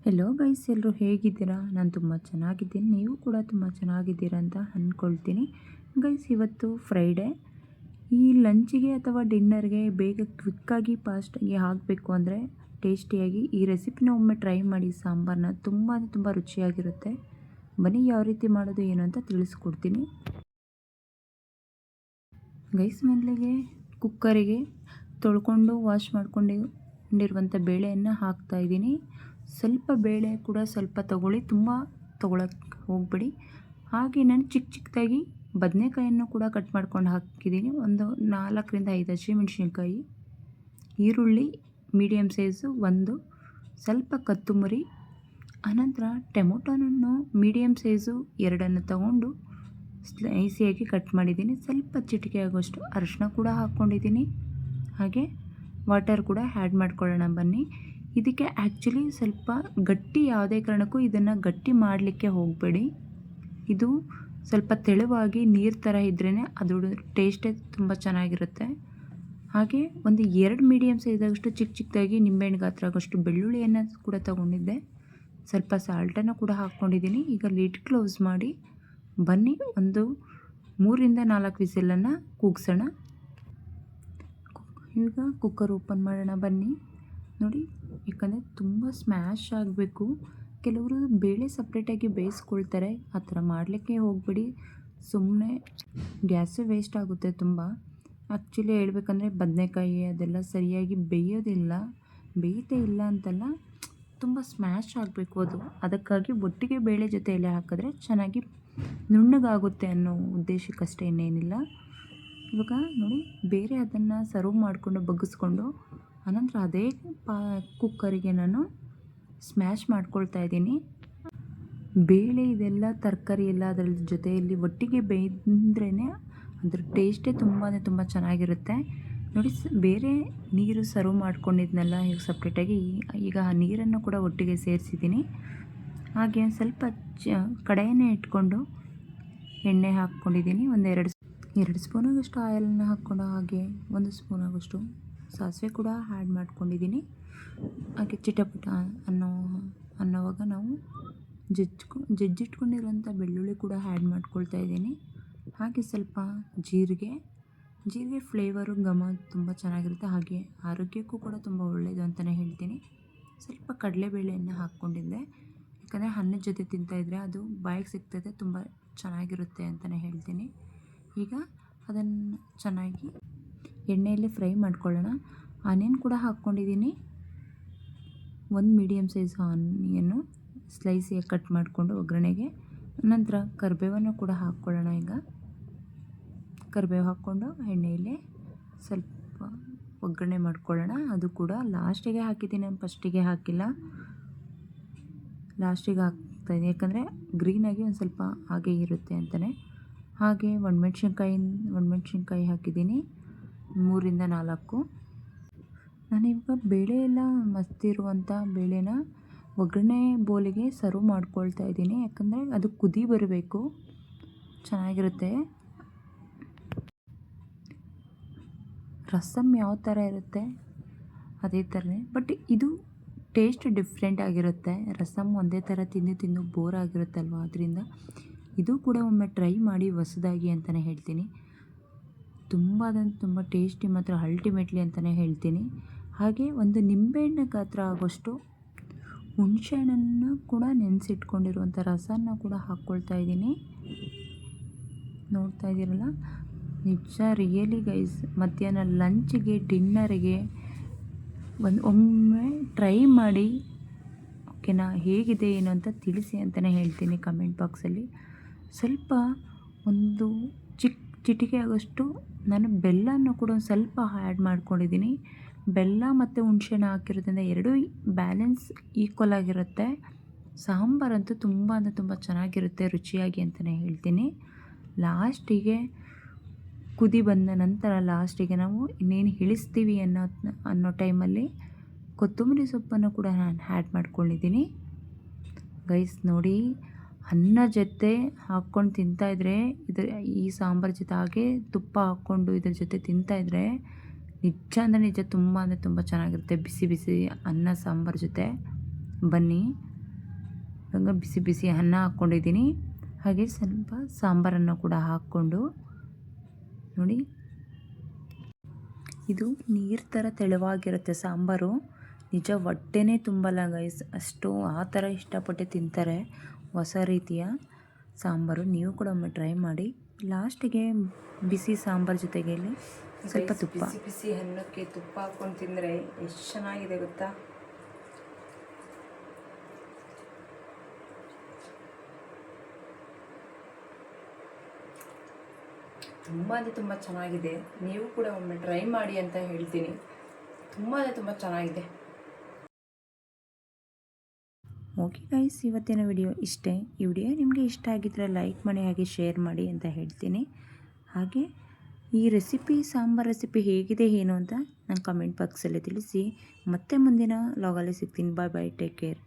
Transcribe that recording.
Hello guys, ಎಲ್ಲರೂ ಹೇಗಿದ್ದೀರಾ? ನಾನು ತುಂಬ ಚೆನ್ನಾಗಿದ್ದೀನಿ. ನೀವು ಕೂಡ ತುಂಬ ಚೆನ್ನಾಗಿದ್ದೀರಾ ಅಂತ ಅಂದ್ಕೊಳ್ತೀನಿ. ಗೈಸ್, ಇವತ್ತು ಫ್ರೈಡೇ. ಈ ಲಂಚಿಗೆ ಅಥವಾ ಡಿನ್ನರ್ಗೆ ಬೇಗ ಕ್ವಿಕ್ಕಾಗಿ ಫಾಸ್ಟಾಗಿ ಆಗಬೇಕು ಅಂದರೆ ಟೇಸ್ಟಿಯಾಗಿ ಈ ರೆಸಿಪಿನ ಒಮ್ಮೆ ಟ್ರೈ ಮಾಡಿ. ಸಾಂಬಾರನ್ನ ತುಂಬ ರುಚಿಯಾಗಿರುತ್ತೆ. ಬನ್ನಿ ಯಾವ ರೀತಿ ಮಾಡೋದು ಏನು ಅಂತ ತಿಳಿಸ್ಕೊಡ್ತೀನಿ. ಗೈಸ್, ಮೊದಲಿಗೆ ಕುಕ್ಕರಿಗೆ ತೊಳ್ಕೊಂಡು ವಾಶ್ ಮಾಡ್ಕೊಂಡಿರುವಂಥ ಬೇಳೆಯನ್ನು ಹಾಕ್ತಾಯಿದ್ದೀನಿ. ಸ್ವಲ್ಪ ಬೇಳೆ ಕೂಡ ಸ್ವಲ್ಪ ತೊಗೊಳ್ಳಿ, ತುಂಬ ತೊಗೊಳಕ್ಕೆ ಹೋಗಬೇಡಿ. ಹಾಗೆ ನಾನು ಚಿಕ್ಕದಾಗಿ ಬದನೆಕಾಯನ್ನು ಕೂಡ ಕಟ್ ಮಾಡ್ಕೊಂಡು ಹಾಕಿದ್ದೀನಿ. ಒಂದು 4ರಿಂದ 5 ಹಸಿಮೆಣಸಿನ್ಕಾಯಿ, ಈರುಳ್ಳಿ ಮೀಡಿಯಮ್ ಸೈಜು ಒಂದು, ಸ್ವಲ್ಪ ಕೊತ್ತಂಬರಿ, ಆನಂತರ ಟೊಮೊಟೊನನ್ನು ಮೀಡಿಯಮ್ ಸೈಜು 2 ತಗೊಂಡು ಸ್ಲೈಸಿಯಾಗಿ ಕಟ್ ಮಾಡಿದ್ದೀನಿ. ಸ್ವಲ್ಪ ಚಿಟಿಕೆ ಆಗೋಷ್ಟು ಅರಿಶಿನ ಕೂಡ ಹಾಕ್ಕೊಂಡಿದ್ದೀನಿ. ಹಾಗೆ ವಾಟರ್ ಕೂಡ ಆ್ಯಡ್ ಮಾಡ್ಕೊಳ್ಳೋಣ ಬನ್ನಿ. ಇದಕ್ಕೆ ಆ್ಯಕ್ಚುಲಿ ಸ್ವಲ್ಪ ಗಟ್ಟಿ, ಯಾವುದೇ ಕಾರಣಕ್ಕೂ ಇದನ್ನು ಗಟ್ಟಿ ಮಾಡಲಿಕ್ಕೆ ಹೋಗಬೇಡಿ. ಇದು ಸ್ವಲ್ಪ ತೆಳುವಾಗಿ ನೀರು ಥರ ಇದ್ರೇ ಅದು ಟೇಸ್ಟೇ ತುಂಬ ಚೆನ್ನಾಗಿರುತ್ತೆ. ಹಾಗೆ ಒಂದು 2 ಮೀಡಿಯಮ್ ಸೈಜಾಗಷ್ಟು ಚಿಕ್ಕದಾಗಿ ನಿಂಬೆಹಣ್ಣು ಗಾತ್ರ ಆಗೋಷ್ಟು ಬೆಳ್ಳುಳ್ಳಿಯನ್ನು ಕೂಡ ತೊಗೊಂಡಿದ್ದೆ. ಸ್ವಲ್ಪ ಸಾಲ್ಟನ್ನು ಕೂಡ ಹಾಕ್ಕೊಂಡಿದ್ದೀನಿ. ಈಗ ಲಿಡ್ ಕ್ಲೋಸ್ ಮಾಡಿ ಬನ್ನಿ ಒಂದು 3ರಿಂದ 4 ವಿಸಿಲನ್ನು ಕೂಗಿಸೋಣ. ಈಗ ಕುಕ್ಕರ್ ಓಪನ್ ಮಾಡೋಣ ಬನ್ನಿ. ನೋಡಿ, ಯಾಕಂದರೆ ತುಂಬ ಸ್ಮ್ಯಾಶ್ ಆಗಬೇಕು. ಕೆಲವರು ಬೇಳೆ ಸಪ್ರೇಟಾಗಿ ಬೇಯಿಸ್ಕೊಳ್ತಾರೆ. ಆ ಥರ ಮಾಡಲಿಕ್ಕೆ ಹೋಗಬೇಡಿ, ಸುಮ್ಮನೆ ಗ್ಯಾಸು ವೇಸ್ಟ್ ಆಗುತ್ತೆ ತುಂಬ. ಆ್ಯಕ್ಚುಲಿ ಹೇಳ್ಬೇಕಂದ್ರೆ ಬದನೆಕಾಯಿ ಅದೆಲ್ಲ ಸರಿಯಾಗಿ ಬೇಯುತ್ತೇ ಇಲ್ಲ ಅಂತಲ್ಲ, ತುಂಬ ಸ್ಮ್ಯಾಶ್ ಆಗಬೇಕು ಅದು. ಅದಕ್ಕಾಗಿ ಒಟ್ಟಿಗೆ ಬೇಳೆ ಜೊತೆಯಲ್ಲೇ ಹಾಕಿದ್ರೆ ಚೆನ್ನಾಗಿ ನುಣ್ಣಗಾಗುತ್ತೆ ಅನ್ನೋ ಉದ್ದೇಶಕ್ಕಷ್ಟೇ, ಇನ್ನೇನಿಲ್ಲ. ಇವಾಗ ನೋಡಿ, ಬೇರೆ ಅದನ್ನು ಸರ್ವ್ ಮಾಡಿಕೊಂಡು ಬಗ್ಗಿಸ್ಕೊಂಡು ಆನಂತರ ಅದೇ ಕುಕ್ಕರಿಗೆ ನಾನು ಸ್ಮ್ಯಾಶ್ ಮಾಡ್ಕೊಳ್ತಾ ಇದ್ದೀನಿ. ಬೇಳೆ ಇದೆಲ್ಲ ತರಕಾರಿ ಎಲ್ಲ ಅದರ ಜೊತೆಯಲ್ಲಿ ಒಟ್ಟಿಗೆ ಬೇಯ್ದ್ರೇ ಅದ್ರ ಟೇಸ್ಟೇ ತುಂಬ ಚೆನ್ನಾಗಿರುತ್ತೆ. ನೋಡಿ, ಬೇರೆ ನೀರು ಸರ್ವ್ ಮಾಡ್ಕೊಂಡಿದ್ನಲ್ಲ ಈಗ ಸಪ್ರೇಟಾಗಿ, ಈಗ ಆ ನೀರನ್ನು ಕೂಡ ಒಟ್ಟಿಗೆ ಸೇರಿಸಿದ್ದೀನಿ. ಹಾಗೆ ಸ್ವಲ್ಪ ಕಡಾಯನ್ನೇ ಇಟ್ಕೊಂಡು ಎಣ್ಣೆ ಹಾಕ್ಕೊಂಡಿದ್ದೀನಿ. ಒಂದು 2 ಸ್ಪೂನಾಗಷ್ಟು ಆಯಿಲನ್ನು ಹಾಕ್ಕೊಂಡು, ಹಾಗೆ 1 ಸ್ಪೂನಾಗಷ್ಟು ಸಾಸಿವೆ ಕೂಡ ಆ್ಯಡ್ ಮಾಡ್ಕೊಂಡಿದ್ದೀನಿ. ಹಾಗೆ ಚಿಟಪಟ ಅನ್ನೋವಾಗ ನಾವು ಜಜ್ಜಿಟ್ಕೊಂಡಿರೋಂಥ ಬೆಳ್ಳುಳ್ಳಿ ಕೂಡ ಆ್ಯಡ್ ಮಾಡ್ಕೊಳ್ತಾ ಇದ್ದೀನಿ. ಹಾಗೆ ಸ್ವಲ್ಪ ಜೀರಿಗೆ ಫ್ಲೇವರು ಘಮ ತುಂಬ ಚೆನ್ನಾಗಿರುತ್ತೆ. ಹಾಗೆ ಆರೋಗ್ಯಕ್ಕೂ ಕೂಡ ತುಂಬ ಒಳ್ಳೆಯದು ಅಂತಲೇ ಹೇಳ್ತೀನಿ. ಸ್ವಲ್ಪ ಕಡಲೆಬೇಳೆಯನ್ನು ಹಾಕ್ಕೊಂಡಿದ್ದೆ, ಯಾಕಂದರೆ ಅನ್ನದ ಜೊತೆ ತಿಂತಾಯಿದ್ರೆ ಅದು ಬಾಯಿಗೆ ಸಿಗ್ತದೆ, ತುಂಬ ಚೆನ್ನಾಗಿರುತ್ತೆ ಅಂತಲೇ ಹೇಳ್ತೀನಿ. ಈಗ ಅದನ್ನು ಚೆನ್ನಾಗಿ ಎಣ್ಣೆಯಲ್ಲಿ ಫ್ರೈ ಮಾಡ್ಕೊಳ್ಳೋಣ. ಆನಿಯನ್ ಕೂಡ ಹಾಕ್ಕೊಂಡಿದ್ದೀನಿ. 1 ಮೀಡಿಯಮ್ ಸೈಜ್ ಆನಿಯನ್ನು ಸ್ಲೈಸಿಯಾಗಿ ಕಟ್ ಮಾಡಿಕೊಂಡು ಒಗ್ಗರಣೆಗೆ. ನಂತರ ಕರಿಬೇವನ್ನು ಕೂಡ ಹಾಕ್ಕೊಳ್ಳೋಣ. ಈಗ ಕರಿಬೇವು ಹಾಕ್ಕೊಂಡು ಎಣ್ಣೆಯಲ್ಲಿ ಸ್ವಲ್ಪ ಒಗ್ಗರಣೆ ಮಾಡ್ಕೊಳ್ಳೋಣ. ಅದು ಕೂಡ ಲಾಸ್ಟಿಗೆ ಹಾಕಿದ್ದೀನಿ, ನಾನು ಫಸ್ಟಿಗೆ ಹಾಕಿಲ್ಲ, ಲಾಸ್ಟಿಗೆ ಹಾಕ್ತಾಯಿದ್ದೀನಿ. ಯಾಕಂದರೆ ಗ್ರೀನಾಗಿ ಒಂದು ಸ್ವಲ್ಪ ಹಾಗೆ ಇರುತ್ತೆ ಅಂತಲೇ. ಹಾಗೆ ಒಣಮೆಣ್ಸಿನ್ಕಾಯಿ ಹಾಕಿದ್ದೀನಿ, 3ರಿಂದ 4. ನಾನಿವಾಗ ಬೇಳೆ ಎಲ್ಲ ಮಸ್ತಿರುವಂಥ ಬೇಳೆನ ಒಗ್ಗರಣೆ ಬೋಲಿಗೆ ಸರ್ವ್ ಮಾಡ್ಕೊಳ್ತಾ ಇದ್ದೀನಿ. ಯಾಕಂದರೆ ಅದು ಕುದಿ ಬರಬೇಕು, ಚೆನ್ನಾಗಿರುತ್ತೆ. ರಸಮ್ ಯಾವ ಥರ ಇರುತ್ತೆ ಅದೇ ಥರನೇ, ಬಟ್ ಇದು ಟೇಸ್ಟ್ ಡಿಫ್ರೆಂಟ್ ಆಗಿರುತ್ತೆ. ರಸಮ್ ಒಂದೇ ಥರ ತಿಂದು ಬೋರ್ ಆಗಿರುತ್ತಲ್ವ, ಅದರಿಂದ ಇದು ಕೂಡ ಒಮ್ಮೆ ಟ್ರೈ ಮಾಡಿ ಹೊಸದಾಗಿ ಅಂತಲೇ ಹೇಳ್ತೀನಿ. ತುಂಬ ಟೇಸ್ಟಿ ಮಾತ್ರ ಅಲ್ಟಿಮೇಟ್ಲಿ ಅಂತಲೇ ಹೇಳ್ತೀನಿ. ಹಾಗೆ ಒಂದು ನಿಂಬೆಹಣ್ಣು ಗಾತ್ರ ಆಗೋಷ್ಟು ಹುಣಸೆಹಣ್ಣನ್ನು ಕೂಡ ನೆನೆಸಿಟ್ಕೊಂಡಿರುವಂಥ ರಸನ ಕೂಡ ಹಾಕ್ಕೊಳ್ತಾ ಇದ್ದೀನಿ. ನೋಡ್ತಾ ಇದ್ದೀರಲ್ಲ, ನಿಜ ರಿಯಲಿ ಗೈಸ್, ಮಧ್ಯಾಹ್ನ ಲಂಚಿಗೆ ಡಿನ್ನರಿಗೆ ಒಮ್ಮೆ ಟ್ರೈ ಮಾಡಿ, ಓಕೆನಾ? ಹೇಗಿದೆ ಏನು ಅಂತ ತಿಳಿಸಿ ಅಂತಲೇ ಹೇಳ್ತೀನಿ ಕಮೆಂಟ್ ಬಾಕ್ಸಲ್ಲಿ. ಸ್ವಲ್ಪ ಒಂದು ಚಿಟಿಕೆ ಆಗೋಷ್ಟು ನಾನು ಬೆಲ್ಲನ ಕೂಡ ಒಂದು ಸ್ವಲ್ಪ ಆ್ಯಡ್ ಮಾಡ್ಕೊಂಡಿದ್ದೀನಿ. ಬೆಲ್ಲ ಮತ್ತು ಹುಣಸೆಹಣ್ಣು ಹಾಕಿರೋದ್ರಿಂದ ಎರಡೂ ಬ್ಯಾಲೆನ್ಸ್ ಈಕ್ವಲ್ ಆಗಿರುತ್ತೆ. ಸಾಂಬಾರಂತೂ ತುಂಬ ಚೆನ್ನಾಗಿರುತ್ತೆ ರುಚಿಯಾಗಿ ಅಂತಲೇ ಹೇಳ್ತೀನಿ. ಲಾಸ್ಟಿಗೆ ಕುದಿ ಬಂದ ನಂತರ ಲಾಸ್ಟಿಗೆ ನಾವು ಇನ್ನೇನು ಇಳಿಸ್ತೀವಿ ಅನ್ನೋ ಟೈಮಲ್ಲಿ ಕೊತ್ತಂಬರಿ ಸೊಪ್ಪನ್ನು ಕೂಡ ನಾನು ಆ್ಯಡ್ ಮಾಡ್ಕೊಂಡಿದ್ದೀನಿ. ಗೈಸ್ ನೋಡಿ, ಅನ್ನ ಜೊತೆ ಹಾಕ್ಕೊಂಡು ತಿಂತಾಯಿದ್ರೆ, ಈ ಸಾಂಬಾರು ಜೊತೆ ಹಾಗೆ ತುಪ್ಪ ಹಾಕ್ಕೊಂಡು ಇದ್ರ ಜೊತೆ ತಿಂತಾಯಿದ್ರೆ ನಿಜ ತುಂಬ ಚೆನ್ನಾಗಿರುತ್ತೆ. ಬಿಸಿ ಅನ್ನ ಸಾಂಬಾರು ಜೊತೆ ಬನ್ನಿ ಇವಾಗ ಬಿಸಿ ಬಿಸಿ ಅನ್ನ ಹಾಕ್ಕೊಂಡಿದ್ದೀನಿ. ಹಾಗೆ ಸ್ವಲ್ಪ ಸಾಂಬಾರನ್ನು ಕೂಡ ಹಾಕ್ಕೊಂಡು ನೋಡಿ, ಇದು ನೀರು ಥರ ತೆಳುವಾಗಿರುತ್ತೆ ಸಾಂಬಾರು. ನಿಜ ಹೊಟ್ಟೆನೇ ತುಂಬಲ್ಲ ಗೈಸ್, ಅಷ್ಟು ಆ ಥರ ಇಷ್ಟಪಟ್ಟು ತಿಂತಾರೆ ಹೊಸ ರೀತಿಯ ಸಾಂಬಾರು. ನೀವು ಕೂಡ ಒಮ್ಮೆ ಟ್ರೈ ಮಾಡಿ. ಲಾಸ್ಟಿಗೆ ಬಿಸಿ ಸಾಂಬಾರು ಜೊತೆಗೆ ಸ್ವಲ್ಪ ತುಪ್ಪ, ಬಿಸಿ ಬಿಸಿ ಅನ್ನಕ್ಕೆ ತುಪ್ಪ ಹಾಕ್ಕೊಂಡು ತಿಂದರೆ ಎಷ್ಟು ಚೆನ್ನಾಗಿದೆ ಗೊತ್ತಾ. ತುಂಬ ಅಂದರೆ ತುಂಬ ಚೆನ್ನಾಗಿದೆ. ನೀವು ಕೂಡ ಒಮ್ಮೆ ಟ್ರೈ ಮಾಡಿ ಅಂತ ಹೇಳ್ತೀನಿ. ತುಂಬ ಅಂದರೆ ತುಂಬ ಚೆನ್ನಾಗಿದೆ. ಓಕೆ ಗೈಸ್, ಇವತ್ತಿನ ವಿಡಿಯೋ ಇಷ್ಟೇ. ಈ ವಿಡಿಯೋ ನಿಮಗೆ ಇಷ್ಟ ಆಗಿದ್ದರೆ ಲೈಕ್ ಮಾಡಿ, ಹಾಗೆ ಶೇರ್ ಮಾಡಿ ಅಂತ ಹೇಳ್ತೀನಿ. ಹಾಗೆ ಈ ರೆಸಿಪಿ, ಸಾಂಬಾರು ರೆಸಿಪಿ ಹೇಗಿದೆ ಏನು ಅಂತ ನಂಗೆ ಕಮೆಂಟ್ ಬಾಕ್ಸಲ್ಲಿ ತಿಳಿಸಿ. ಮತ್ತೆ ಮುಂದಿನ ಲಾಗಲ್ಲಿ ಸಿಗ್ತೀನಿ. ಬಾಯ್ ಬಾಯ್, ಟೇಕ್ ಕೇರ್.